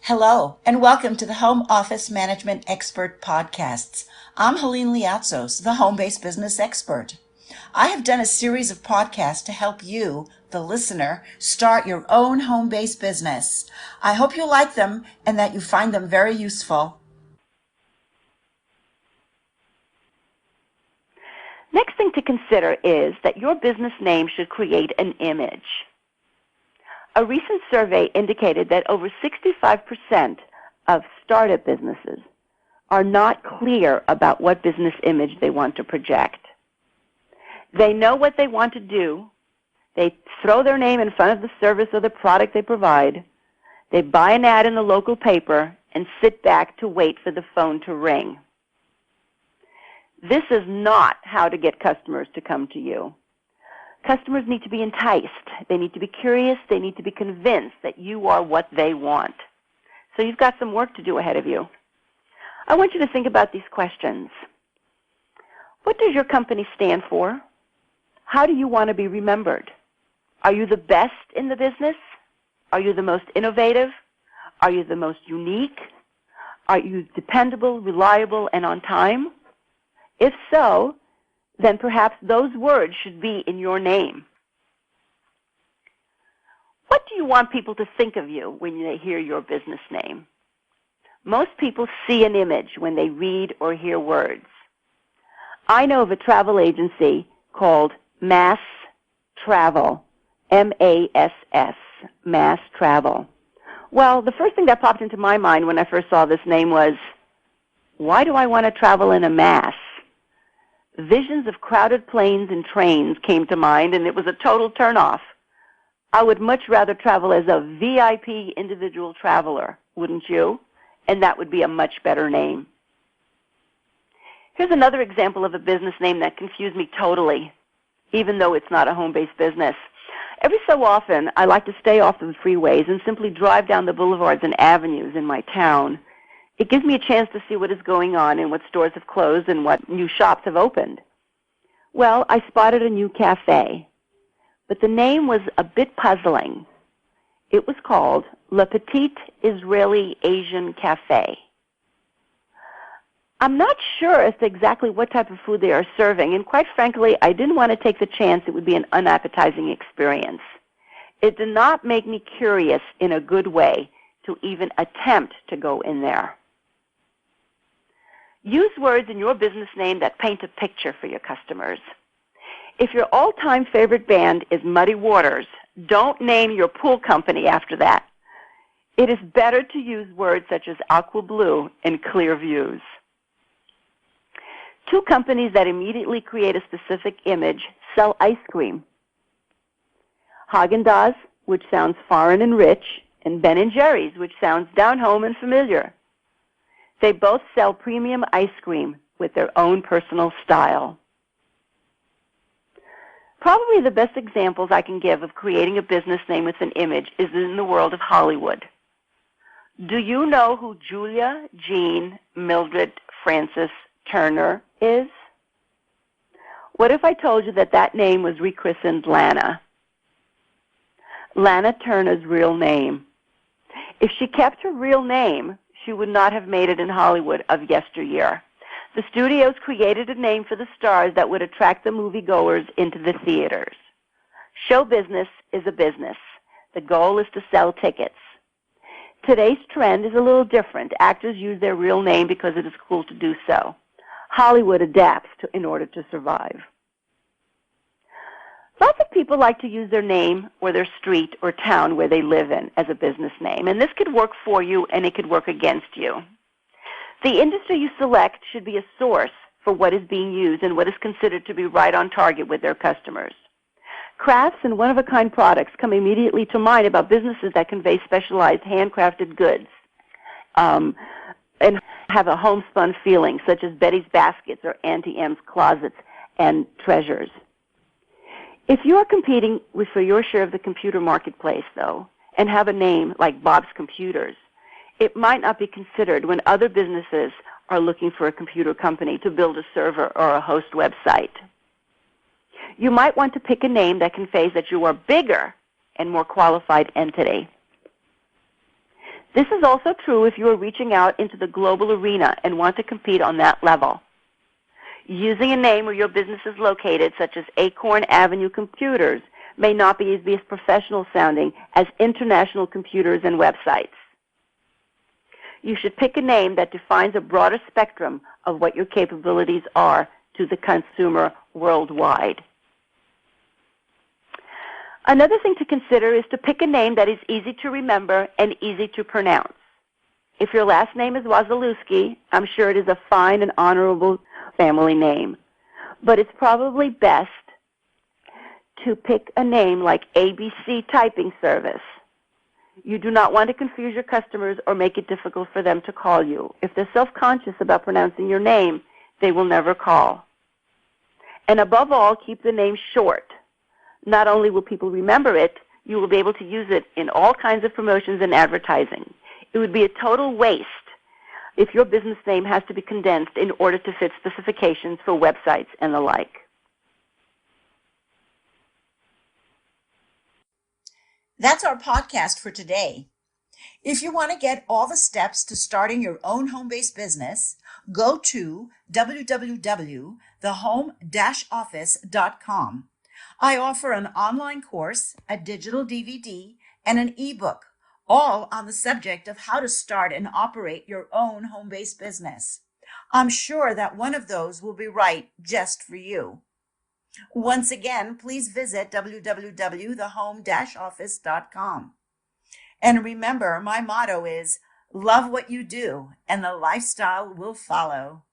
Hello, and welcome to the Home Office Management Expert Podcasts. I'm Helene Liatsos, the home-based business expert. I have done a series of podcasts to help you, the listener, start your own home-based business. I hope you like them and that you find them very useful. Next thing to consider is that your business name should create an image. A recent survey indicated that over 65% of startup businesses are not clear about what business image they want to project. They know what they want to do. They throw their name in front of the service or the product they provide. They buy an ad in the local paper and sit back to wait for the phone to ring. This is not how to get customers to come to you. Customers need to be enticed. They need to be curious. They need to be convinced that you are what they want. So you've got some work to do ahead of you. I want you to think about these questions. What does your company stand for? How do you want to be remembered? Are you the best in the business? Are you the most innovative? Are you the most unique? Are you dependable, reliable, and on time? If so, then perhaps those words should be in your name. What do you want people to think of you when they hear your business name? Most people see an image when they read or hear words. I know of a travel agency called Mass Travel, M-A-S-S, Mass Travel. Well, the first thing that popped into my mind when I first saw this name was, why do I want to travel in a mass? Visions of crowded planes and trains came to mind, and it was a total turnoff. I would much rather travel as a VIP individual traveler, wouldn't you? And that would be a much better name. Here's another example of a business name that confused me totally, even though it's not a home-based business. Every so often, I like to stay off the freeways and simply drive down the boulevards and avenues in my town. It gives me a chance to see what is going on and what stores have closed and what new shops have opened. Well, I spotted a new cafe, but the name was a bit puzzling. It was called Le Petit Israeli Asian Cafe. I'm not sure as to exactly what type of food they are serving, and quite frankly, I didn't want to take the chance it would be an unappetizing experience. It did not make me curious in a good way to even attempt to go in there. Use words in your business name that paint a picture for your customers. If your all-time favorite band is Muddy Waters, don't name your pool company after that. It is better to use words such as Aqua Blue and Clear Views. Two companies that immediately create a specific image sell ice cream. Haagen-Dazs, which sounds foreign and rich, and Ben & Jerry's, which sounds down-home and familiar. They both sell premium ice cream with their own personal style. Probably the best examples I can give of creating a business name with an image is in the world of Hollywood. Do you know who Julia Jean Mildred Frances Turner is? What if I told you that that name was rechristened Lana? Lana Turner's real name. If she kept her real name, she would not have made it in Hollywood of yesteryear. The studios created a name for the stars that would attract the moviegoers into the theaters. Show business is a business. The goal is to sell tickets. Today's trend is a little different. Actors use their real name because it is cool to do so. Hollywood adapts in order to survive. Lots of people like to use their name or their street or town where they live in as a business name, and this could work for you and it could work against you. The industry you select should be a source for what is being used and what is considered to be right on target with their customers. Crafts and one-of-a-kind products come immediately to mind about businesses that convey specialized handcrafted goods and have a homespun feeling, such as Betty's Baskets or Auntie M's Closets and Treasures. If you are competing for your share of the computer marketplace, though, and have a name like Bob's Computers, it might not be considered when other businesses are looking for a computer company to build a server or a host website. You might want to pick a name that conveys that you are bigger and more qualified entity. This is also true if you are reaching out into the global arena and want to compete on that level. Using a name where your business is located, such as Acorn Avenue Computers, may not be as professional sounding as International Computers and Websites. You should pick a name that defines a broader spectrum of what your capabilities are to the consumer worldwide. Another thing to consider is to pick a name that is easy to remember and easy to pronounce. If your last name is Wasilewski, I'm sure it is a fine and honorable family name, but it's probably best to pick a name like ABC Typing Service. You do not want to confuse your customers or make it difficult for them to call you. If they're self-conscious about pronouncing your name, they will never call. And above all, keep the name short. Not only will people remember it, you will be able to use it in all kinds of promotions and advertising. It would be a total waste if your business name has to be condensed in order to fit specifications for websites and the like. That's our podcast for today. If you want to get all the steps to starting your own home-based business, go to www.thehome-office.com. I offer an online course, a digital DVD, and an ebook, all on the subject of how to start and operate your own home-based business. I'm sure that one of those will be right just for you. Once again, please visit www.thehome-office.com. And remember, my motto is, love what you do, and the lifestyle will follow.